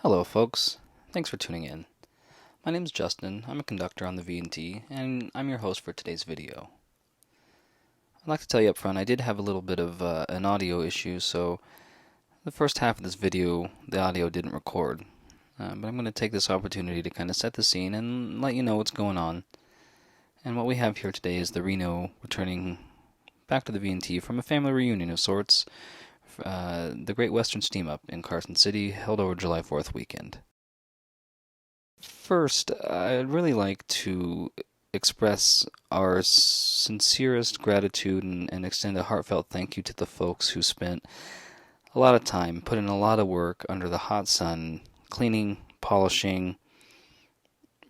Hello folks, thanks for tuning in. My name is Justin, I'm a conductor on the V&T, and I'm your host for today's video. I'd like to tell you up front, I did have a little bit of an audio issue, so the first half of this video, the audio didn't record. But I'm going to take this opportunity to kind of set the scene and let you know what's going on. And what we have here today is the Reno returning back to the V&T from a family reunion of sorts, the Great Western Steam Up in Carson City, held over July 4th weekend. First, I'd really like to express our sincerest gratitude and extend a heartfelt thank you to the folks who spent a lot of time, put in a lot of work under the hot sun, cleaning, polishing,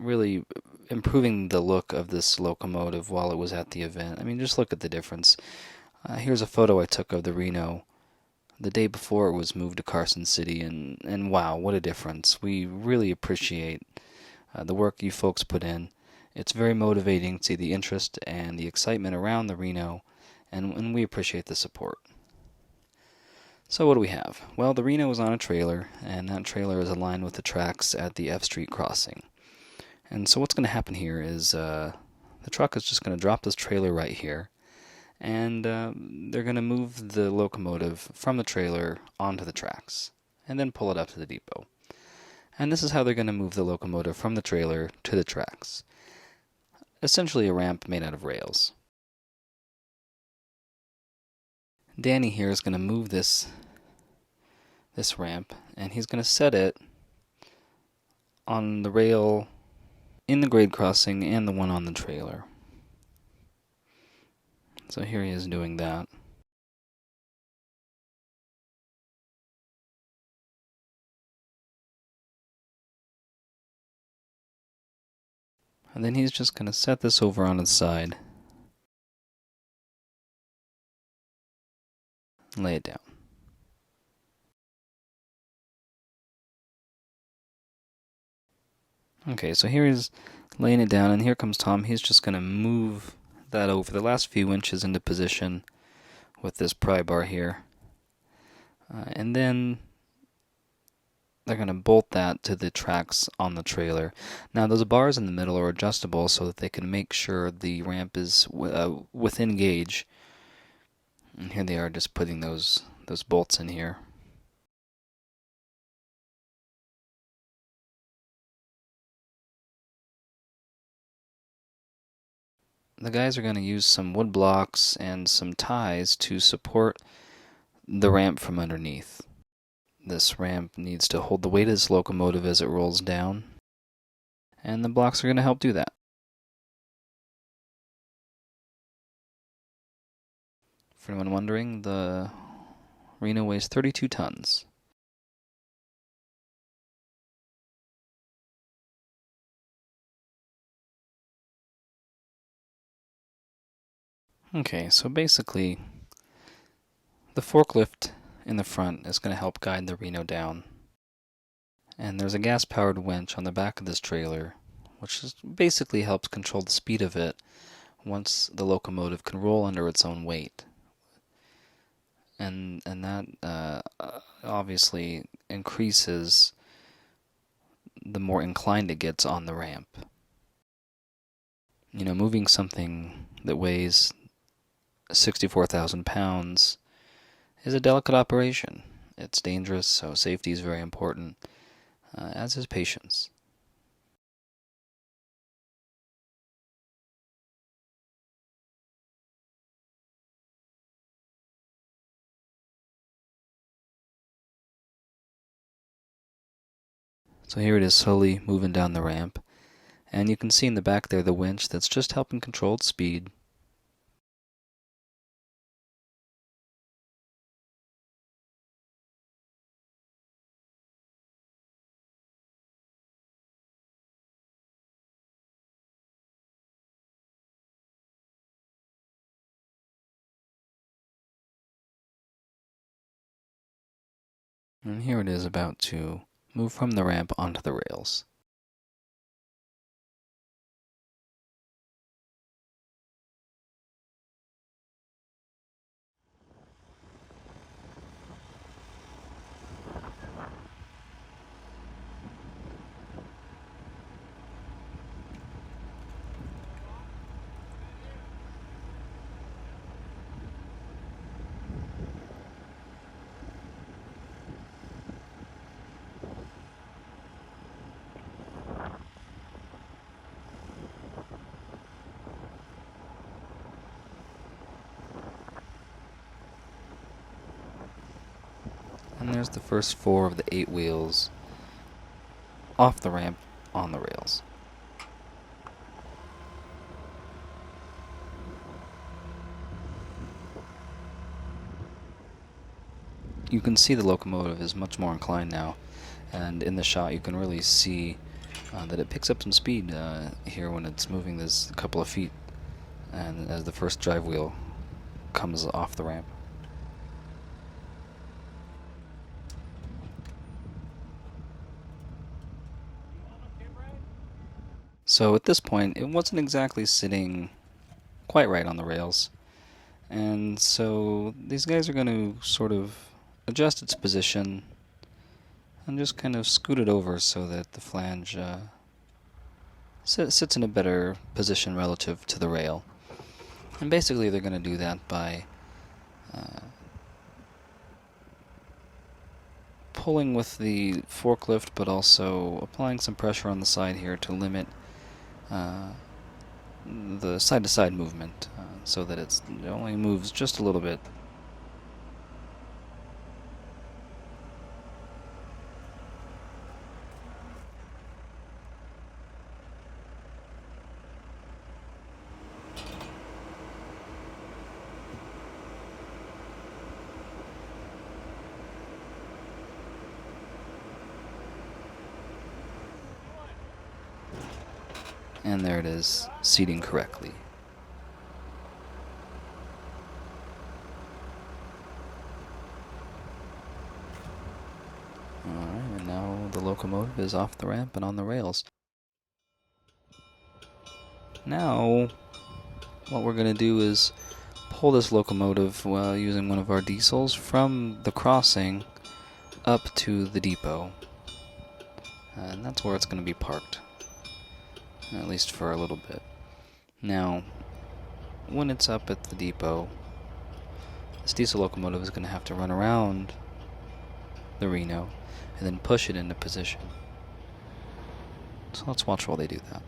really improving the look of this locomotive while it was at the event. I mean, just look at the difference. Here's a photo I took of the Reno the day before it was moved to Carson City, and wow, what a difference. We really appreciate the work you folks put in. It's very motivating to see the interest and the excitement around the Reno, and we appreciate the support. So what do we have? Well, the Reno is on a trailer, and that trailer is aligned with the tracks at the F Street crossing. And so what's going to happen here is the truck is just going to drop this trailer right here, and they're going to move the locomotive from the trailer onto the tracks, and then pull it up to the depot. And this is how they're going to move the locomotive from the trailer to the tracks. Essentially a ramp made out of rails. Danny here is going to move this ramp, and he's going to set it on the rail in the grade crossing and the one on the trailer. So here he is doing that. And then he's just going to set this over on its side and lay it down. Okay, so here he's laying it down, and here comes Tom. He's just going to move that over the last few inches into position with this pry bar here. And then they're going to bolt that to the tracks on the trailer. Now, those bars in the middle are adjustable so that they can make sure the ramp is within gauge. And here they are just putting those bolts in here. The guys are going to use some wood blocks and some ties to support the ramp from underneath. This ramp needs to hold the weight of this locomotive as it rolls down, and the blocks are going to help do that. For anyone wondering, the Reno weighs 32 tons. Okay, so basically, the forklift in the front is going to help guide the Reno down. And there's a gas-powered winch on the back of this trailer, which basically helps control the speed of it once the locomotive can roll under its own weight. And that obviously increases the more inclined it gets on the ramp. You know, moving something that weighs 64,000 pounds is a delicate operation. It's dangerous, so safety is very important, as is patience. So here it is slowly moving down the ramp, and you can see in the back there the winch that's just helping control its speed. And here it is about to move from the ramp onto the rails. And there's the first 4 of the 8 wheels off the ramp on the rails. You can see the locomotive is much more inclined now, and in the shot you can really see that it picks up some speed here when it's moving this couple of feet, and as the first drive wheel comes off the ramp. So at this point, it wasn't exactly sitting quite right on the rails, and so these guys are going to sort of adjust its position and just kind of scoot it over so that the flange sits in a better position relative to the rail. And basically they're going to do that by pulling with the forklift, but also applying some pressure on the side here to limit the side-to-side movement so that it only moves just a little bit. And there it is, seating correctly. Alright, and now the locomotive is off the ramp and on the rails. Now, what we're going to do is pull this locomotive while using one of our diesels from the crossing up to the depot. And that's where it's going to be parked, at least for a little bit. Now, when it's up at the depot, this diesel locomotive is going to have to run around the Reno and then push it into position. So let's watch while they do that.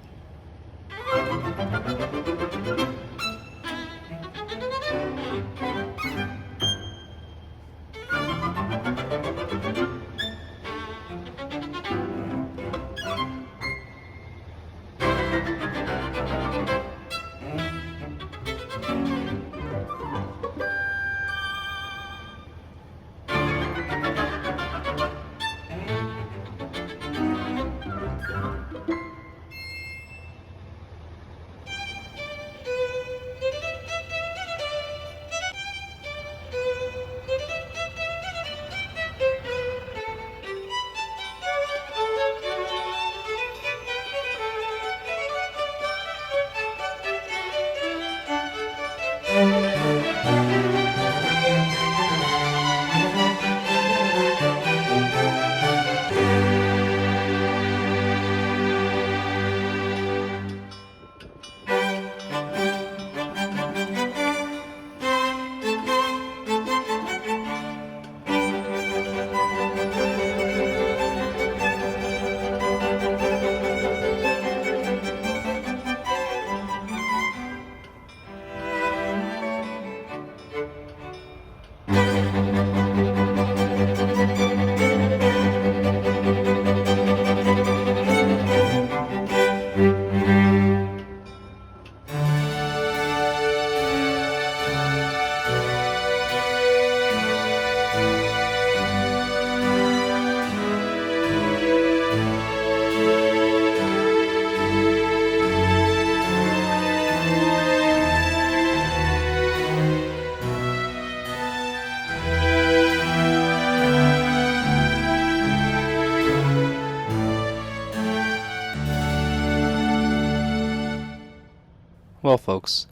Well, folks,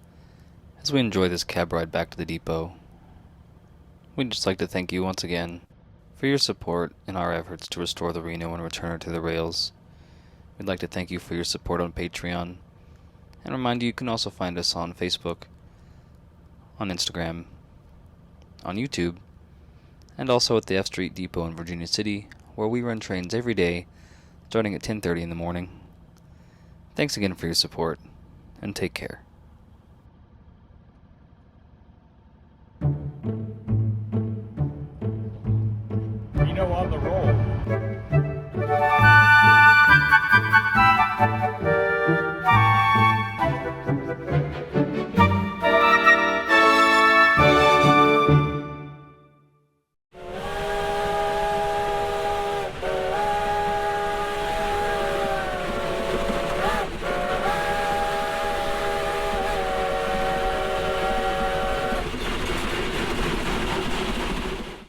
as we enjoy this cab ride back to the depot, we'd just like to thank you once again for your support in our efforts to restore the Reno and return her to the rails. We'd like to thank you for your support on Patreon, and remind you can also find us on Facebook, on Instagram, on YouTube, and also at the F Street Depot in Virginia City, where we run trains every day starting at 10:30 in the morning. Thanks again for your support, and take care. Reno on the roll.